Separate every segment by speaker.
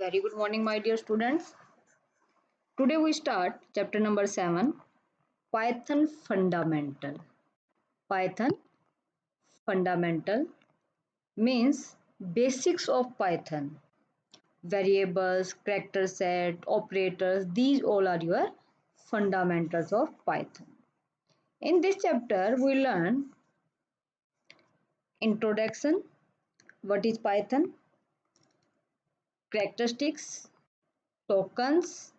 Speaker 1: Very good morning, my dear students. Today we start chapter number 7, Python Fundamental. Python Fundamental means basics of Python. Variables, character set, operators, these all are your fundamentals of Python. In this chapter, we learn introduction, what is Python, characteristics, tokens,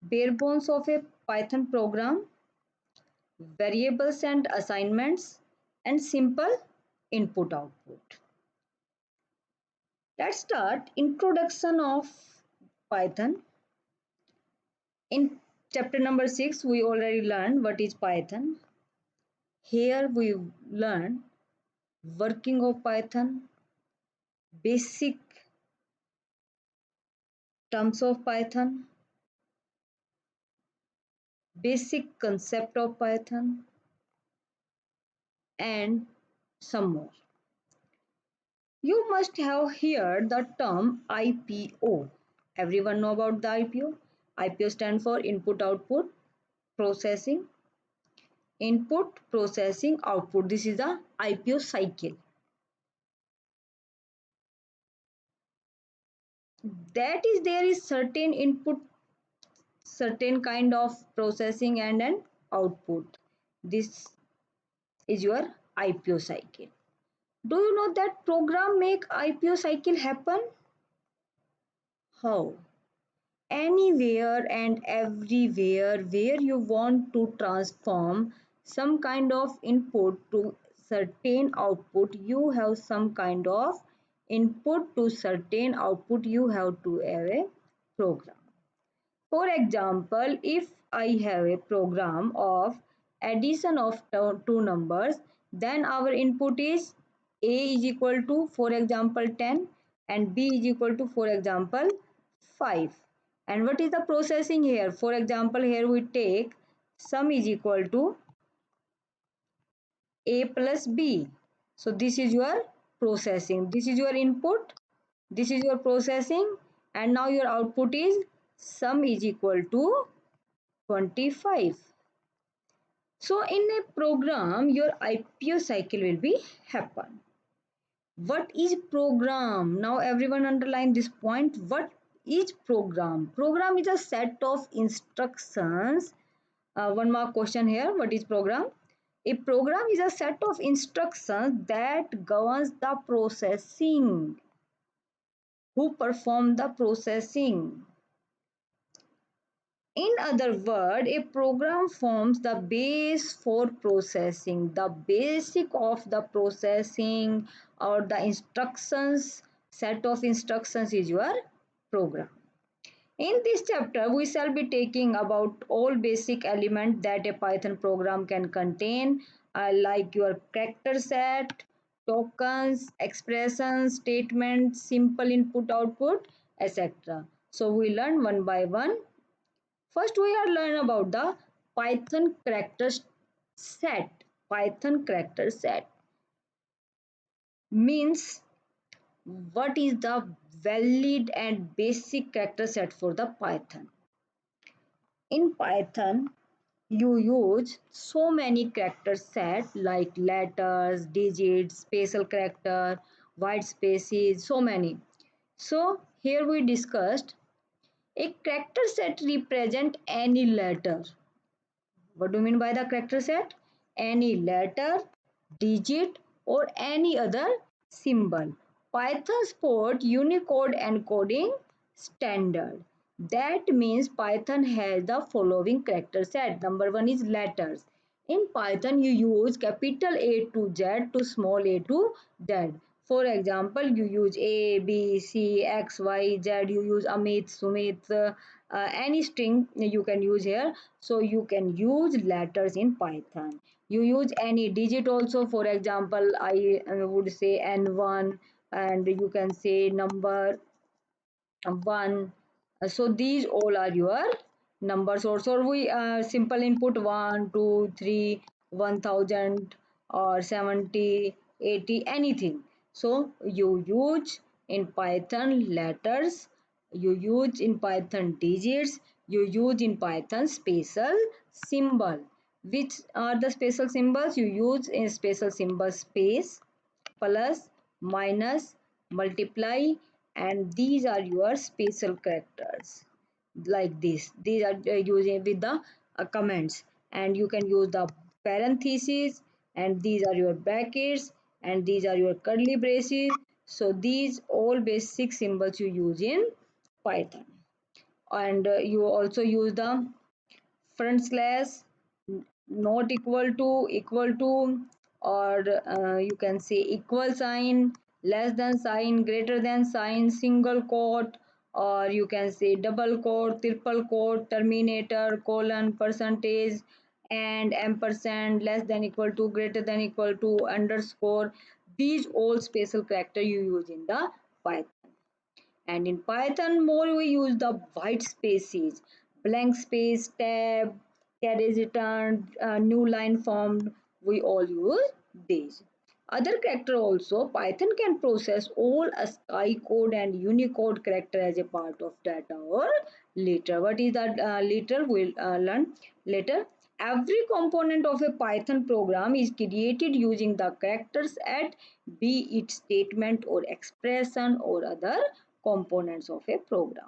Speaker 1: bare bones of a Python program, variables and assignments, and simple input output. Let's start introduction of Python. In chapter number 6 we already learned what is Python. Here we learn working of Python, basic terms of Python, basic concept of Python, and some more. You must have heard the term IPO. Everyone know about the IPO? IPO stands for input output processing. Input processing output. This is the IPO cycle. That is, there is certain input, certain kind of processing and an output. This is your IPO cycle. Do you know that program make IPO cycle happen? How? Anywhere and everywhere where you want to transform some kind of input to certain output, you have some kind of input to certain output, you have to have a program. For example, if I have a program of addition of two numbers, then our input is a is equal to, for example, 10 and b is equal to, for example, 5. And what is the processing here? For example, here we take sum is equal to a plus b. So this is your processing. This is your input. This is your processing. And now your output is sum is equal to 25. So in a program, your IPO cycle will be happen. What is program? Now everyone underline this point. What is program? Program is a set of instructions. One more question here. What is program? A program is a set of instructions that governs the processing. Who perform the processing? In other words, a program forms the base for processing. The basic of the processing or the instructions, set of instructions is your program. In this chapter, we shall be taking about all basic elements that a Python program can contain, like your character set, tokens, expressions, statements, simple input output, etc. So we learn one by one. First, we are learn about the Python character set. Python character set means what is the valid and basic character set for the Python. In Python, you use so many character set like letters, digits, special character, white spaces, so many. So here we discussed a character set represent any letter. What do you mean by the character set? Any letter, digit, or any other symbol. Python support Unicode encoding standard. That means Python has the following character set. Number one is letters. In Python, you use capital A to Z to small a to Z. For example, you use A, B, C, X, Y, Z. You use Amit, Sumit, any string you can use here. So you can use letters in Python. You use any digit also. For example, I would say N1, and you can say number 1. So these all are your numbers also. We simple input 1, 2, 3, 1000 or 70, 80, anything. So you use in Python letters, you use in Python digits, you use in Python special symbol. Which are the special symbols? You use in special symbol space, plus, minus, multiply, and these are your special characters like this. These are using with the comments, and you can use the parentheses, and these are your brackets, and these are your curly braces. So these all basic symbols you use in Python. And you also use the front slash, not equal to, or you can say equal sign, less than sign, greater than sign, single quote, or you can say double quote, triple quote, terminator, colon, percentage, and ampersand, less than equal to, greater than equal to, underscore. These all special character you use in the Python. And in Python more we use the white spaces, blank space, tab, carriage return, new line formed, we all use these. Other character also, Python can process all ASCII code and Unicode character as a part of data or letter. What is that letter? We'll learn later. Every component of a Python program is created using the characters at, be it statement or expression or other components of a program.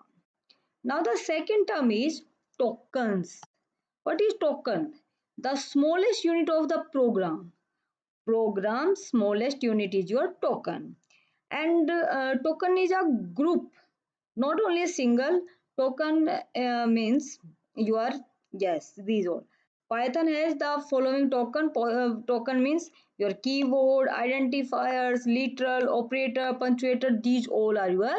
Speaker 1: Now the second term is tokens. What is token? The smallest unit of the program. Program's smallest unit is your token. And token is a group, not only a single. Token means your, yes, these all. Python has the following token. Token means your keyword, identifiers, literal, operator, punctuator. These all are your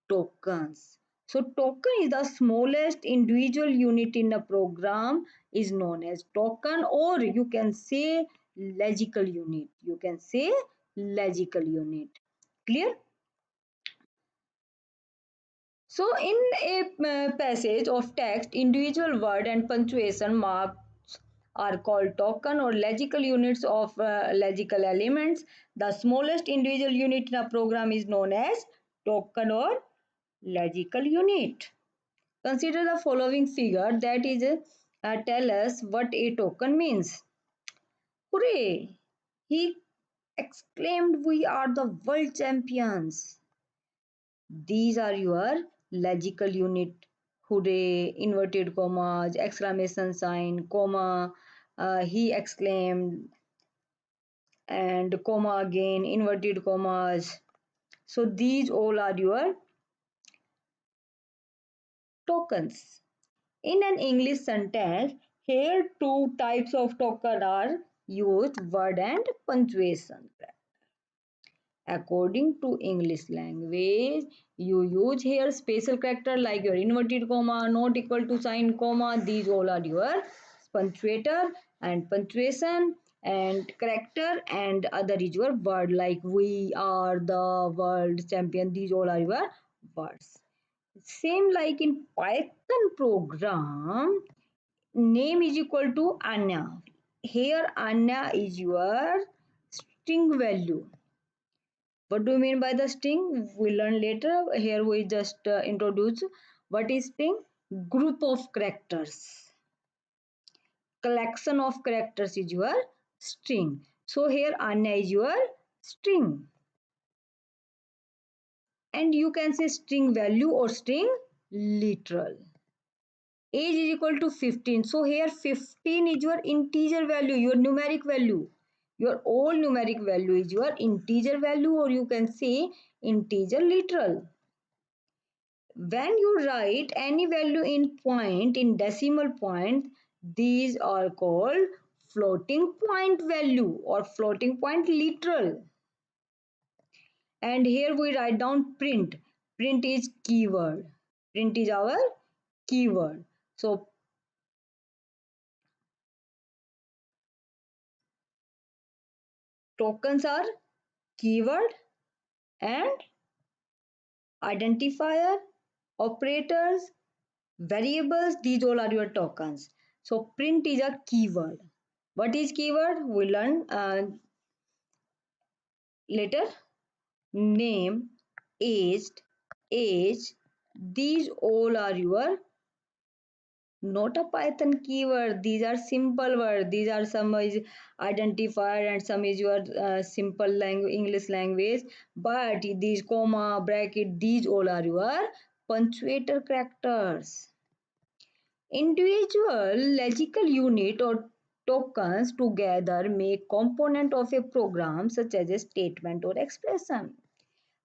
Speaker 1: tokens. So token is the smallest individual unit in a program, is known as token, or you can say logical unit. You can say logical unit. Clear? So in a passage of text, individual word and punctuation marks are called token or logical units of logical elements. The smallest individual unit in a program is known as token or logical unit. Consider the following figure, that is tell us what a token means. Hooray! He exclaimed, we are the world champions. These are your logical unit. Hooray, inverted commas, exclamation sign, comma, he exclaimed, and comma again, inverted commas. So these all are your tokens. In an English sentence, here two types of token are used, word and punctuation. According to English language, you use here special character like your inverted comma, not equal to sign, comma. These all are your punctuator and punctuation and character, and other is your word like we are the world champion. These all are your words. Same like in Python program, name is equal to Anya. Here Anya is your string value. What do you mean by the string? We learn later. Here we just introduce what is string. Group of characters. Collection of characters is your string. So here Anya is your string. And you can say string value or string literal. Age is equal to 15. So here 15 is your integer value, your numeric value. Your all numeric value is your integer value, or you can say integer literal. When you write any value in point, in decimal point, these are called floating point value or floating point literal. And here we write down print. Print is keyword. Print is our keyword. So tokens are keyword and identifier, operators, variables. These all are your tokens. So print is a keyword. What is keyword? We learn later. name, aged, age. These all are your not a Python keyword. These are simple words. These are some is identifier and some is your simple language, English language. But these comma, bracket, these all are your punctuator characters. Individual logical unit or tokens together make component of a program such as a statement or expression.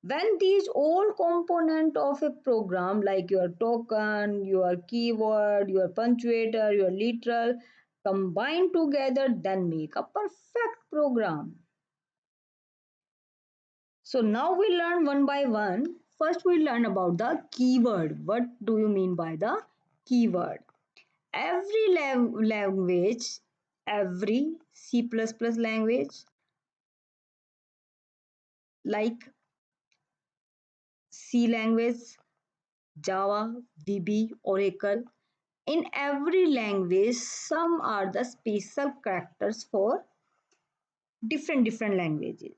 Speaker 1: When these all component of a program like your token, your keyword, your punctuator, your literal combine together then make a perfect program. So now we learn one by one. First we learn about the keyword. What do you mean by the keyword? Every language, every C++ language like C language, Java, VB, Oracle. In every language, some are the special characters for different languages.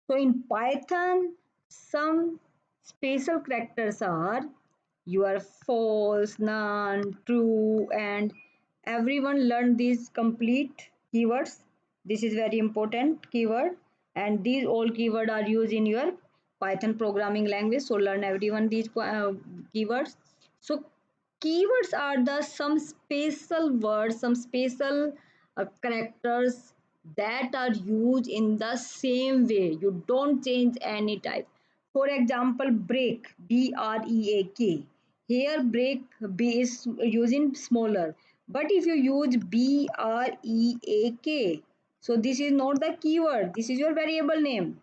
Speaker 1: So in Python, some special characters are your false, none, true, and everyone learn these complete keywords. This is very important keyword, and these all keyword are used in your Python programming language. So learn everyone these keywords. So keywords are the some special words, some special characters that are used in the same way. You don't change any type. For example, break, B-R-E-A-K. Here break B is using smaller. But if you use B-R-E-A-K, so this is not the keyword. This is your variable name.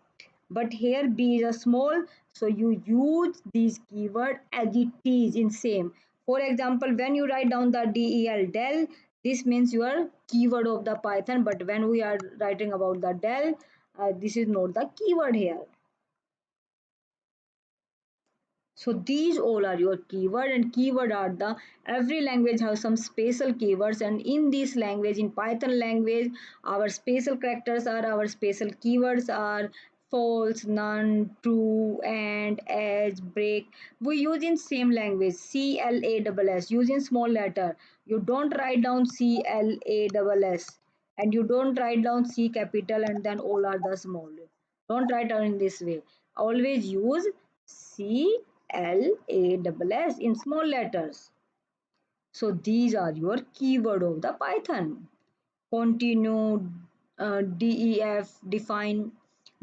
Speaker 1: But here B is a small, so you use this keyword as it is in same. For example, when you write down the del, this means your keyword of the Python. But when we are writing about the del, this is not the keyword here. So these all are your keyword, and keyword are the every language has some special keywords, and in this language, in Python language, our special characters are our special keywords are false, none, true, and, as, break. We use in same language CLASS using small letter. You don't write down CLASS and you don't write down C capital and then all are the small. Don't write down in this way. Always use CLASS in small letters. So these are your keyword of the Python. Continue, def, define,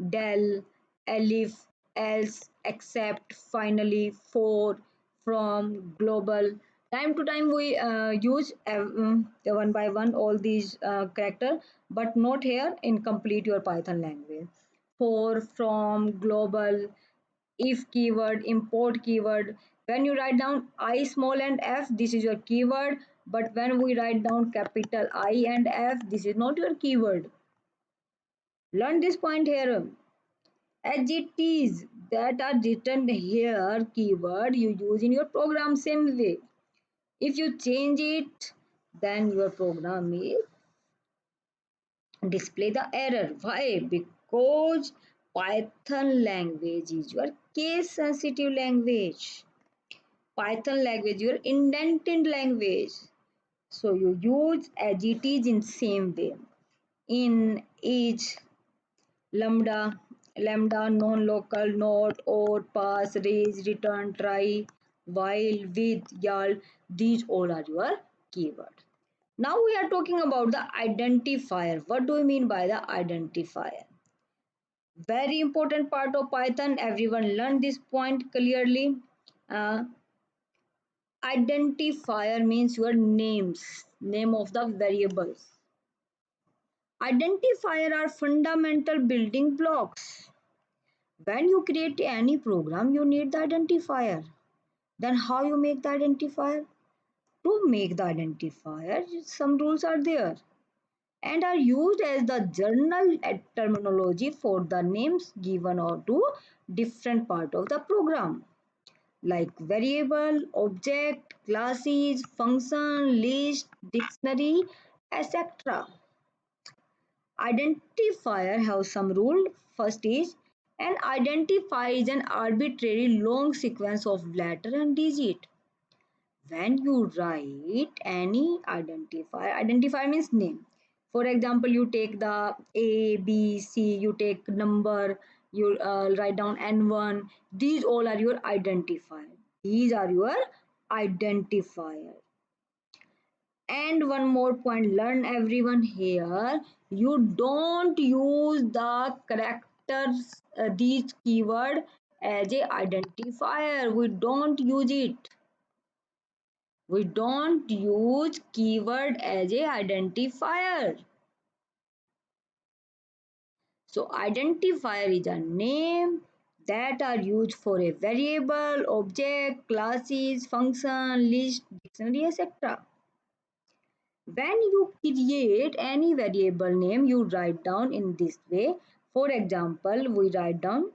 Speaker 1: del, elif, else, except, finally, for, from, global. Time to time we use one by one all these character, but not here in complete your Python language. For, from, global, if keyword, import keyword. When you write down I small and f, this is your keyword. But when we write down capital I and f, this is not your keyword. Learn this point here. Adjectives that are written here, keyword you use in your program same way. If you change it, then your program will display the error. Why? Because Python language is your case sensitive language. Python language, your indented language. So you use as it is in same way. In each lambda, non-local, not, or, pass, raise, return, try, while, with, yal, these all are your keywords. Now we are talking about the identifier. What do we mean by the identifier? Very important part of Python. Everyone learned this point clearly. Uh, Identifier means your names, name of the variables. Identifier are fundamental building blocks. When you create any program, you need the identifier. Then how you make the identifier? To make the identifier, some rules are there and are used as the journal terminology for the names given or to different part of the program, like variable, object, classes, function, list, dictionary, etc. Identifier have some rule. First is An identifier is an arbitrary long sequence of letter and digit. When you write any identifier means name. For example, you take the A, B, C, you take number, you write down N1. These all are your identifier. These are your identifier. And one more point, learn everyone here. You don't use the characters, these keyword as a identifier. We don't use it. We don't use keyword as a identifier. So identifier is a name that are used for a variable, object, classes, function, list, dictionary, etc. When you create any variable name, you write down in this way. For example, we write down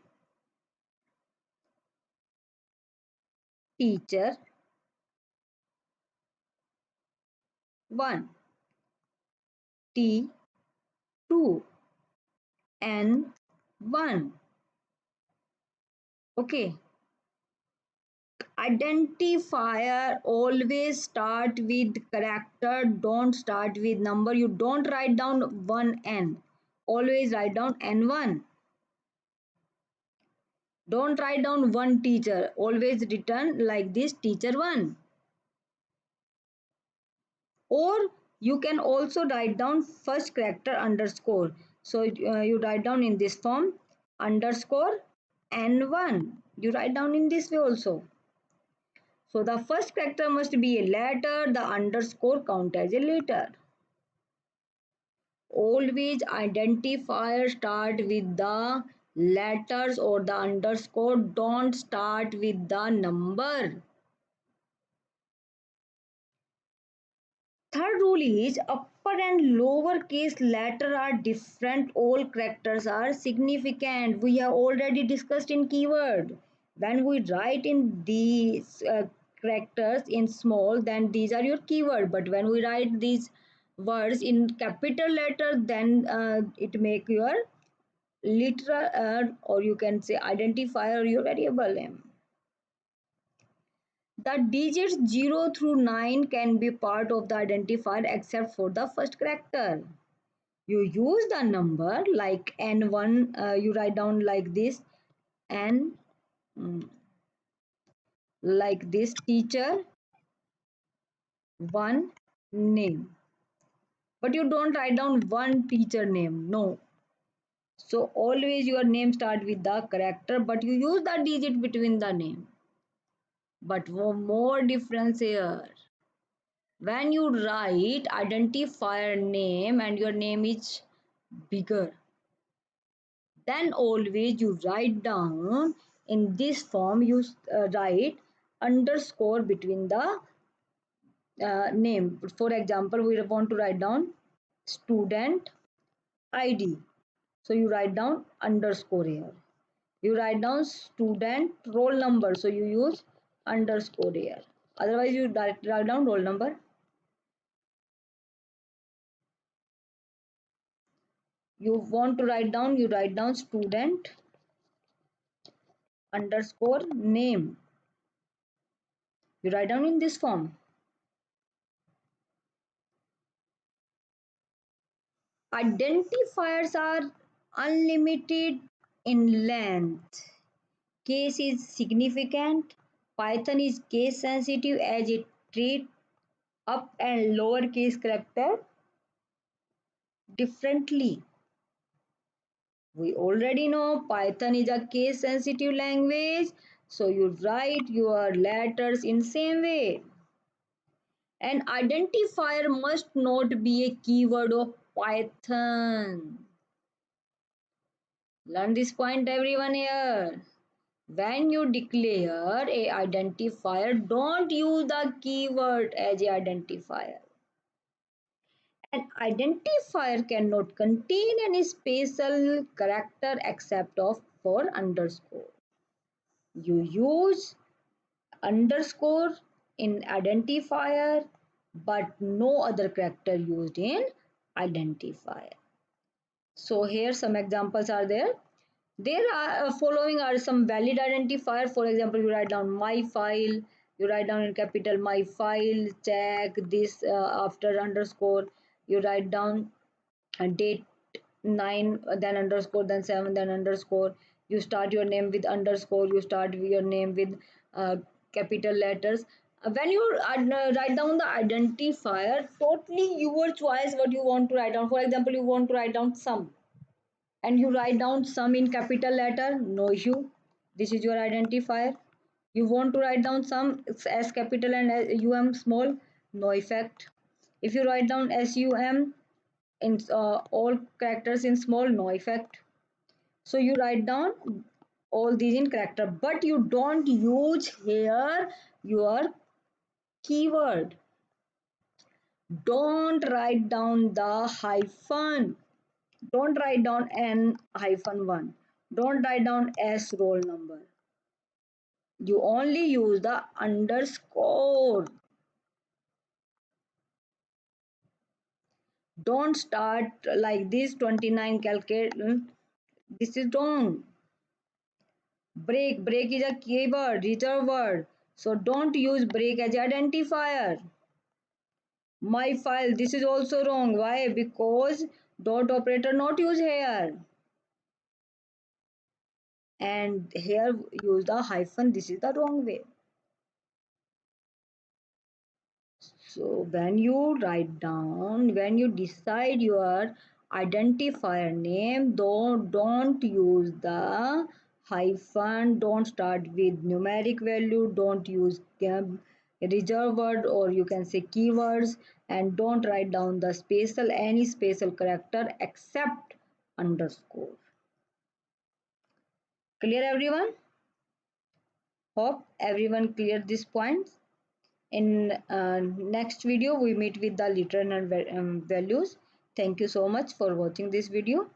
Speaker 1: teacher 1, T2, N1. Okay. Identifier always start with character, don't start with number. You don't write down 1n, always write down n1. Don't write down one teacher, always return like this teacher 1. Or you can also write down first character underscore. So you write down in this form underscore n1. You write down in this way also. So the first character must be a letter, the underscore count as a letter. Always identifier start with the letters or the underscore, don't start with the number. Third rule is upper and lower case letter are different. All characters are significant. We have already discussed in keyword. When we write in these characters in small, then these are your keyword. But when we write these words in capital letter, then it make your literal or you can say identifier or your variable name. The digits 0 through 9 can be part of the identifier except for the first character. You use the number like N1, you write down like this, N, like this, teacher, 1 name. But you don't write down one teacher name, no. So always your name start with the character, but you use the digit between the name. But more difference here. When you write identifier name and your name is bigger, then always you write down in this form, you write underscore between the name. For example, we want to write down student ID. So you write down underscore here. You write down student roll number. So you use underscore here. Otherwise, you write down roll number. You want to write down, you write down student underscore name. You write down in this form. Identifiers are unlimited in length. Case is significant. Python is case sensitive as it treats up and lower case character differently. We already know Python is a case sensitive language, so you write your letters in same way. An identifier must not be a keyword of Python. Learn this point everyone here. When you declare a identifier, don't use the keyword as a identifier. An identifier cannot contain any special character except for underscore. You use underscore in identifier, but no other character used in identifier. So here some examples are there. There are following are some valid identifier. For example, you write down my file, you write down in capital my file, check this after underscore, you write down date 9, then underscore, then 7, then underscore. You start your name with underscore, you start your name with capital letters. When you write down the identifier, totally your choice what you want to write down. For example, you want to write down sum and you write down sum in capital letter, no issue. This is your identifier. You want to write down sum as capital and um small, no effect. If you write down sum in all characters in small, no effect. So you write down all these in character, but you don't use here your keyword. Don't write down the hyphen. Don't write down n hyphen 1. Don't write down s roll number. You only use the underscore. Don't start like this 29 calculate. This is wrong. Break is a keyword, reserved word. So don't use break as identifier. My file, this is also wrong. Why? Because dot operator not use here. And here use the hyphen. This is the wrong way. So when you write down, when you decide your identifier name, don't use the hyphen, don't start with numeric value, don't use reserve word or you can say keywords, and don't write down the special any special character except underscore. Clear everyone? Hope everyone clear this point. In next video we meet with the literal values. Thank you so much for watching this video.